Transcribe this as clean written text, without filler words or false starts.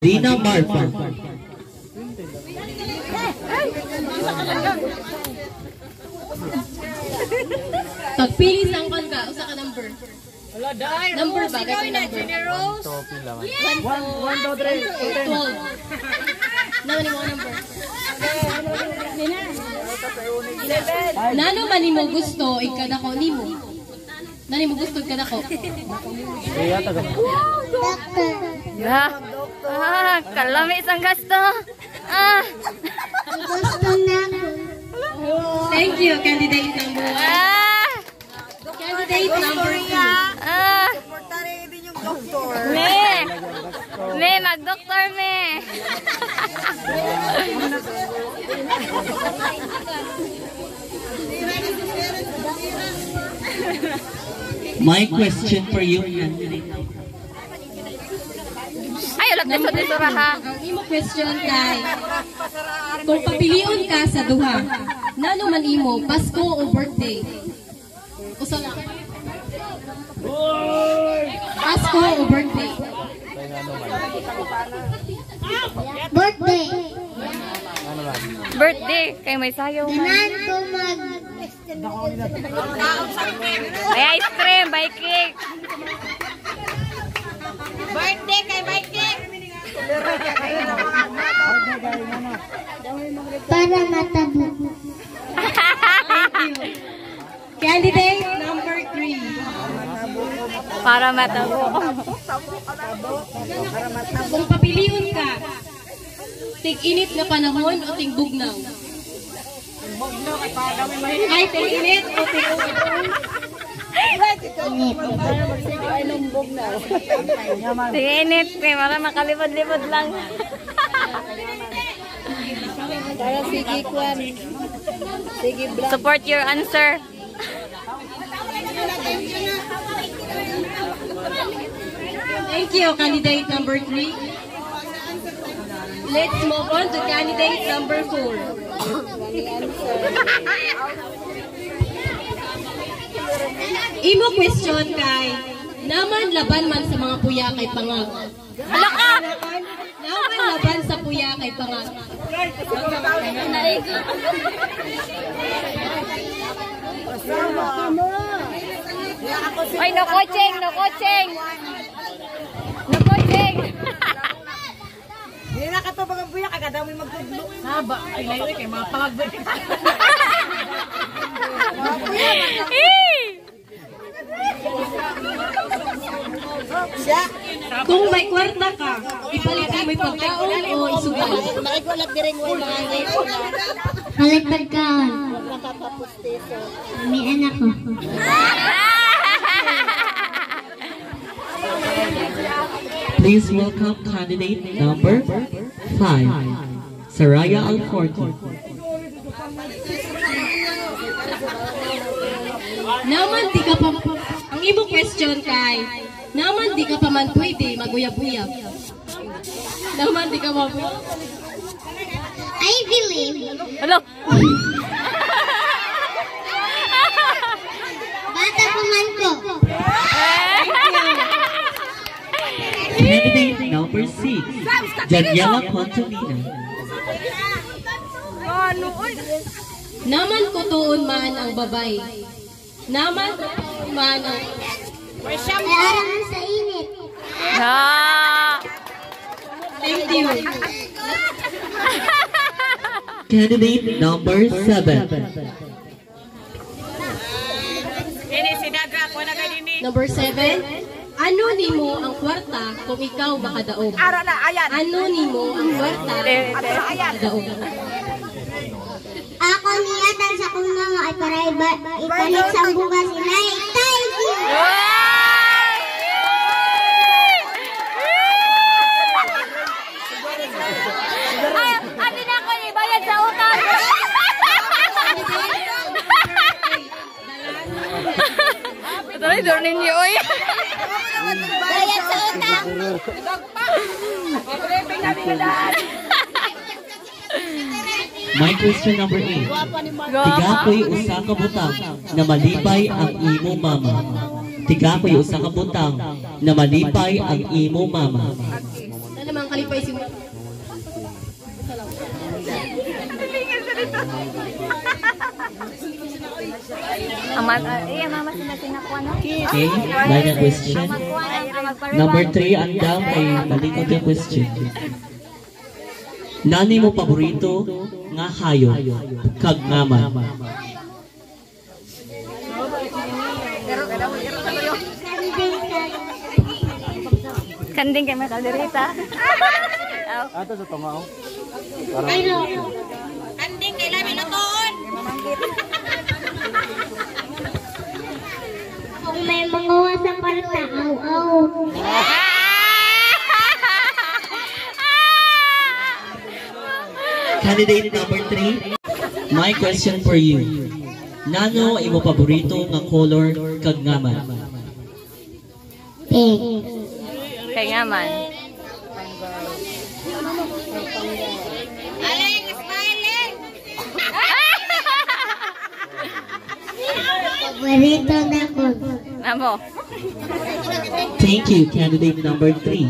Dina Marfa. Pagpili sang kon ka, usa ka number. Number ba? Kaya number. 1, 2, 3, 12. Nani mo number? Nano man nimo gusto ikada ko nimo? Nani mo gusto ikada ko? Kalami isang gasto. Gusto na ako. Thank you, candidate number 1. Candidate number 2. Suportarin din yung doktor. Me, mag-doktor me. My question for you. Ay, ulat na sa dito ha. Ang imo question kay kung papilion ka sa duha, nano man imo, Pasko o birthday? Usa na. Pasko o birthday? Birthday. Birthday, kay may sayaw man. Ganan ko mag... May ice cream, may cake. Birthday kay Mikey. Para matabo. Candidate number 3. Para matabo. Kung papilion ka, tig-init na panahon o ting-bugnaw? Ay, tig-init o ting-bugnaw? Tinit, kay para makalipod-lipod lang. Support your answer. Thank you, candidate number 3. Let's move on to candidate number 4. Imo question kay, naman laban man sa mga puya kay pangag. Alaka! Naman laban sa puya kay pangag. Ay, no coaching, no coaching. No coaching. Hindi na katubag ang buya, kagadami magtudlo. Haba, ay layo kay mga pangag. Siya. Kung may kwarta ka, ipalit mo yung pagkaon o isugal? Nakigulat din rin mo yung mga ngayon na Palit pagkaon. nakatapos teso. May anak ko. Please welcome candidate number 5, Saraya Alforti. Naman di ka pa, ang imo question kay, naman di ka pa man pwede maguyab-uyab. Naman di ka pa I believe. Hello. Bata pa man ko. Candidate number 6, Daniela Contolina. naman ko tuon man ang babay. Naman man ang May arangan sa init. thank you. Candidate number 7, Number 7, ano nimo ang kwarta kung ikaw makadaog? Ara na, ayan. Ano nimo ang kwarta kung makadaog? Ako niyatan sa kong mga ay para ipalit sa bugas inay. Thank you. Ay, ati na ko ibayad sa utang. Ito rin, dornin niyo, oy. Bayad sa utang. My question number 8, Tigakoy usa ka butang na malipay ang imo mama. Tigakoy usa ka butang na malipay ang imo mama. Ano namang pa isip. Mama sila sinakuha no? Okay, lain na question. Number 3, andam ay malikot yung question. Nani mo paborito nga hayop kag ngaman? Kanding kay Makalderita. Ato sa tungaw. Anding kay labi lutoon. Kung may manguha sa parta, aw-aw. Candidate number 3, my question for you. Nano imo paborito nga color kag ngaman? Pink. Kay nga man. Aling, smiling. Paborito na ko. Namo. Thank you, candidate number 3.